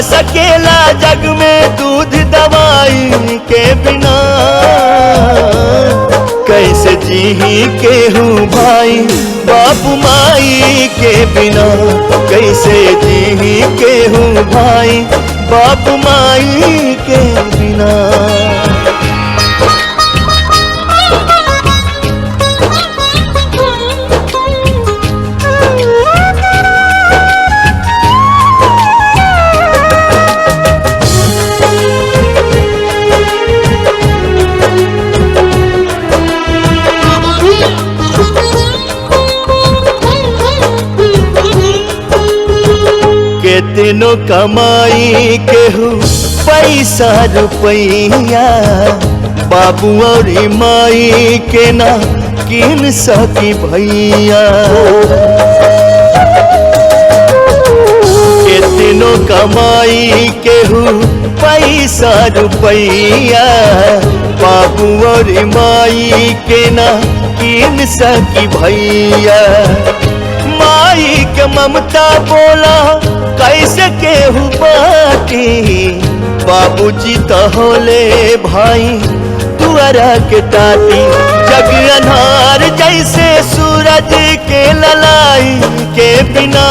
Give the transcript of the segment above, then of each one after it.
सकेला जग में दूध दवाई के बिना। कैसे जी केहूँ भाई बापू माई के बिना। कैसे जी केहूँ भाई बापू माई के बिना। कितनो कमाई केहू पैसा रुपैया। बाबू और माई के ना किन सकी भैया। कितनो कमाई केहू पैसा रुपैया। बाबू और माई के ना किन सकी भैया। माई के ममता बोला कैसे केहू बाटी। बाबूजी तो होले भाई तुअरा के टाटी। जग अन्हार जैसे सूरज के ललाई के बिना।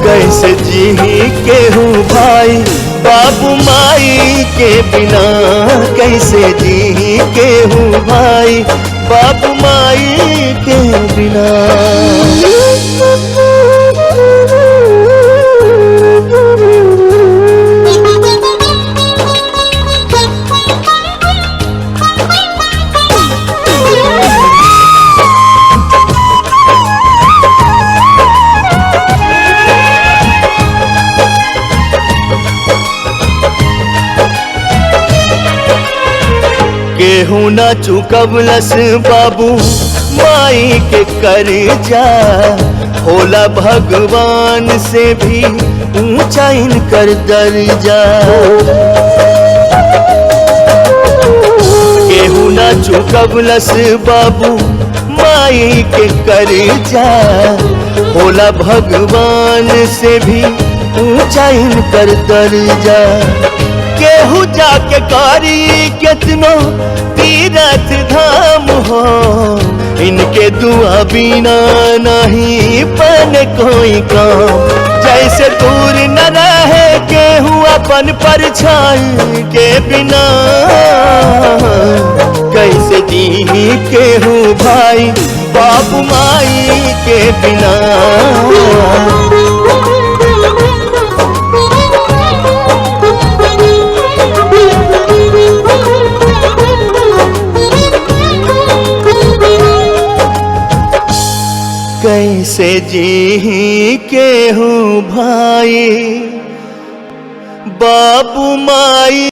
कैसे जी केहू भाई बाबू माई के बिना। कैसे जी केहू भाई बापू माई के बिना। केहू न चुकवलस बाबू माई के कर्जा। होला भगवान से भी ऊंचा इनकर दर्जा। केहू न चुकवलस बाबू माई के कर्जा। होला भगवान से भी ऊंचा इनकर दर्जा। केहू जाके कारी कितनो तीरथ धाम हो। इनके दुआ बिना नहीं बन कोई काम। जैसे दूर न रहे केहू अपन परछाई के बिना। कैसे जी केहू भाई बापू माई के बिना। कैसे जी केहू भाई बापू माई।